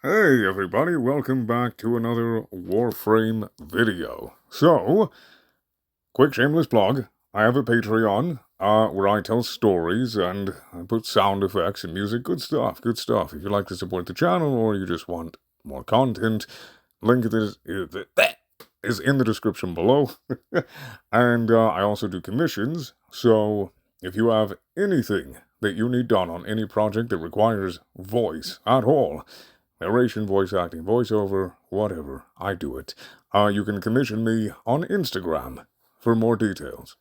Hey everybody, welcome back to another Warframe video. So, quick shameless plug, I have a Patreon, where I tell stories and I put sound effects and music, good stuff. If you'd like to support the channel or you just want more content, link is in the description below. And I also do commissions, so if you have anything that you need done on any project that requires voice at all, narration, voice acting, voiceover, whatever, I do it. You can commission me on Instagram for more details.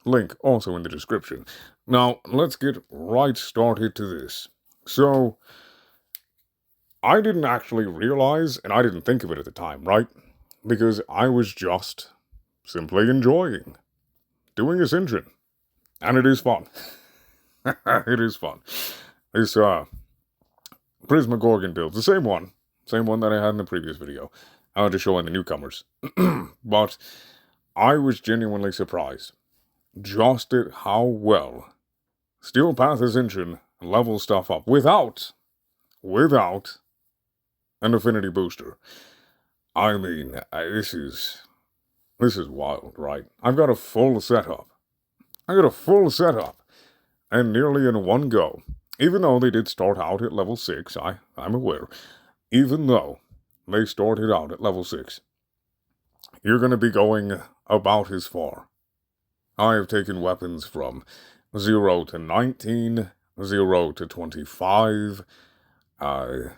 Link also in the description. Now, let's get right started to this. So, I didn't actually realize, and I didn't think of it at the time, right? Because I was just simply enjoying doing Ascension. And it is fun. It is fun. This, Prisma Gorgon build, the same one that I had in the previous video, just showing the newcomers. But I was genuinely surprised just at how well Steel Path Ascension levels stuff up without an affinity booster. I mean, this is wild, right? I've got a full setup. And nearly in one go. Even though they did start out at level 6, I'm aware. Even though they started out at level 6, you're going to be going about as far. I have taken weapons from 0 to 19, 0 to 25, I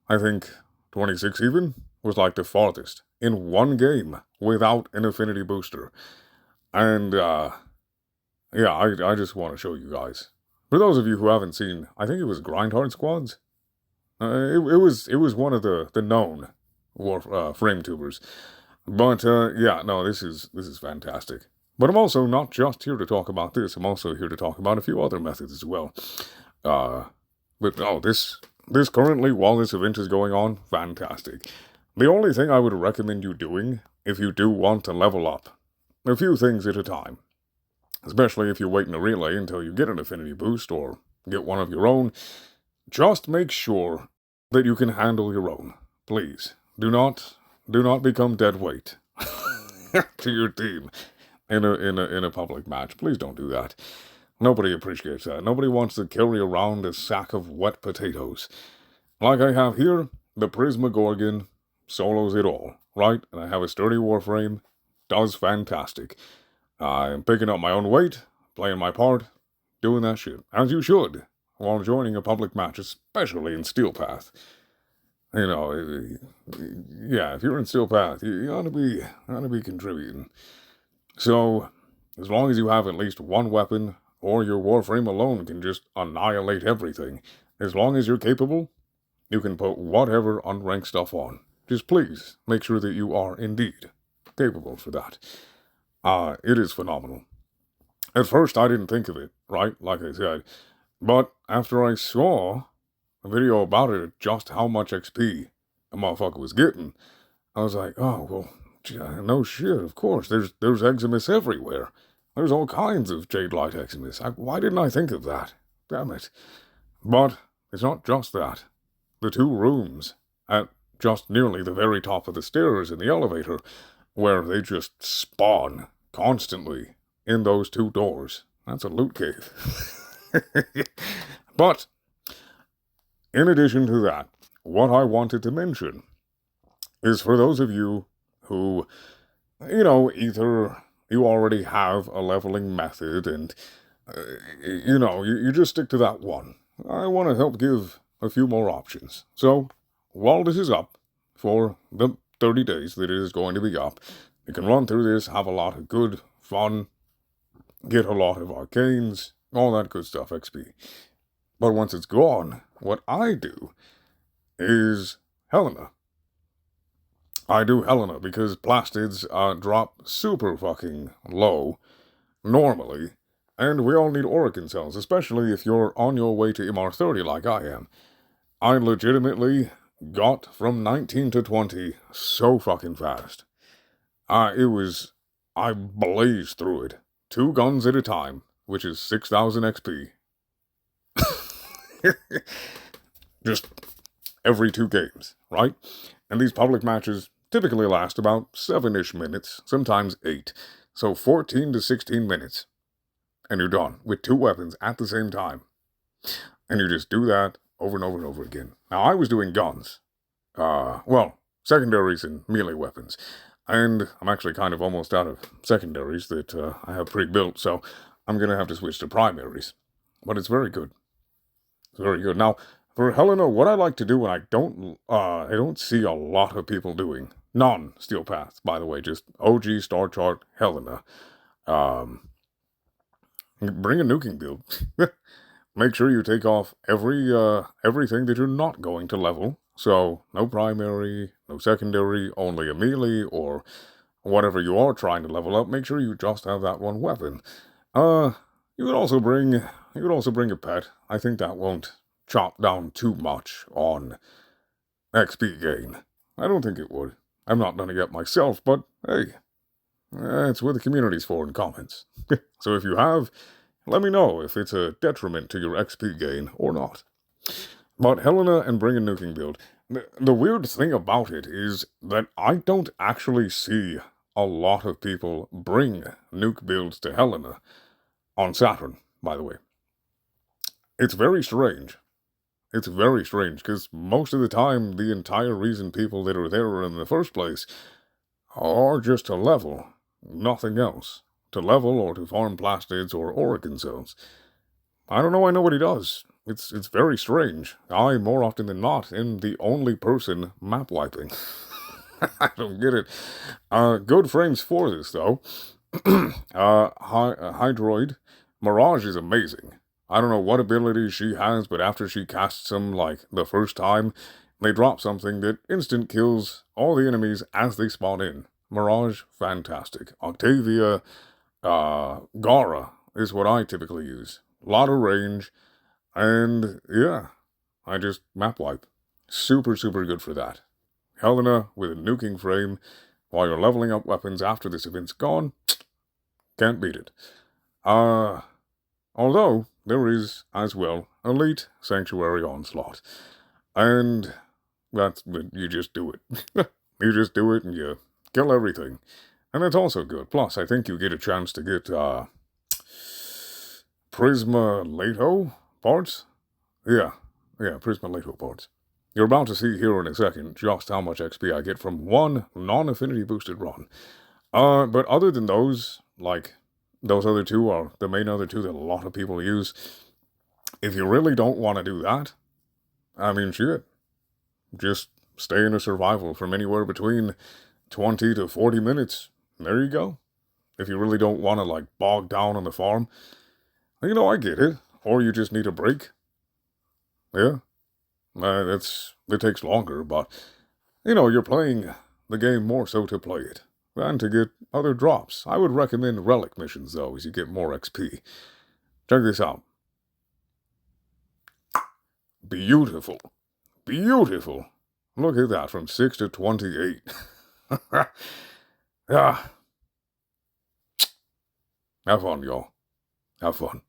think 26 even was like the farthest in one game without an affinity booster. And, yeah, I just want to show you guys. For those of you who haven't seen, I think it was Grindhard Squads. It was one of the known Warframe tubers. But, yeah, no, this is fantastic. But I'm also not just here to talk about this, I'm also here to talk about a few other methods as well. But no, this currently, while this event is going on, fantastic. The only thing I would recommend you doing, if you do want to level up, a few things at a time, especially if you're waiting a relay until you get an affinity boost or get one of your own, just make sure that you can handle your own. Please, do not become dead weight to your team in a public match. Please don't do that. Nobody appreciates that. Nobody wants to carry around a sack of wet potatoes. Like I have here, the Prisma Gorgon solos it all, right? And I have a sturdy Warframe, does fantastic. I'm picking up my own weight, playing my part, doing that shit, as you should, while joining a public match, especially in Steel Path. You know, yeah, if you're in Steel Path, you ought to be contributing. So, as long as you have at least one weapon, or your Warframe alone can just annihilate everything, as long as you're capable, you can put whatever unranked stuff on. Just please make sure that you are indeed capable for that. It is phenomenal. At first, I didn't think of it, right? Like I said. But after I saw a video about it, just how much XP a motherfucker was getting, I was like, oh, well, no shit, of course. There's Eximus everywhere. There's all kinds of Jade Light Eximus. Why didn't I think of that? Damn it. But it's not just that. The 2 rooms at just nearly the very top of the stairs in the elevator, where they just spawn constantly in those 2 doors. That's a loot cave. But, in addition to that, what I wanted to mention is for those of you who, you know, either you already have a leveling method and, you know, you just stick to that one. I want to help give a few more options. So, while this is up, for the 30 days that it is going to be up, you can run through this, have a lot of good fun, get a lot of arcanes, all that good stuff, XP. But once it's gone, what I do is Helena. I do Helena because plastids drop super fucking low, normally, and we all need Orokin cells, especially if you're on your way to MR30 like I am. I legitimately got from 19 to 20 so fucking fast. I blazed through it. 2 guns at a time, which is 6,000 XP. Just every 2 games, right? And these public matches typically last about 7-ish minutes, sometimes 8. So 14 to 16 minutes. And you're done with 2 weapons at the same time. And you just do that over and over and over again. Now, I was doing guns. Well, secondaries and melee weapons. And I'm actually kind of almost out of secondaries that I have pre-built, so I'm going to have to switch to primaries. But it's very good. It's very good. Now, for Helena, what I like to do, and I don't see a lot of people doing, non-steel paths, by the way, just OG Star Chart Helena. Bring a nuking build. Make sure you take off everything that you're not going to level. So, no primary, no secondary, only a melee, or whatever you are trying to level up. Make sure you just have that one weapon. You could also bring a pet. I think that won't chop down too much on XP gain. I don't think it would. I've not done it yet myself, but hey, it's what the community's for in comments. So if you have, let me know if it's a detriment to your XP gain or not. But Helena and bring a nuking build. The weird thing about it is that I don't actually see a lot of people bring nuke builds to Helena on Saturn, by the way. It's very strange. It's very strange, because most of the time, the entire reason people that are there in the first place are just to level, nothing else. To level or to farm plastids or Oregon zones. I don't know why nobody does. It's very strange. I, more often than not, am the only person map wiping. I don't get it. Good frames for this, though. Hydroid. Mirage is amazing. I don't know what abilities she has, but after she casts them, like, the first time, they drop something that instant kills all the enemies as they spawn in. Mirage, fantastic. Octavia, Gara is what I typically use. A lot of range, and yeah, I just map wipe. Super, super good for that. Helena with a nuking frame while you're leveling up weapons after this event's gone, can't beat it. Although there is, as well, Elite Sanctuary Onslaught. And you just do it. You just do it and you kill everything. And that's also good. Plus, I think you get a chance to get, Prisma Lato parts? Yeah, Prisma Lato parts. You're about to see here in a second just how much XP I get from one non-affinity boosted run. But other than those, like, those other two are the main other two that a lot of people use. If you really don't want to do that, I mean, shit. Just stay in a survival from anywhere between 20 to 40 minutes. There you go. If you really don't want to, like, bog down on the farm. You know, I get it. Or you just need a break. Yeah. It takes longer, but, you know, you're playing the game more so to play it than to get other drops. I would recommend relic missions, though, as you get more XP. Check this out. Beautiful. Beautiful. Look at that, from 6 to 28. Yeah. Have fun, y'all. Have fun.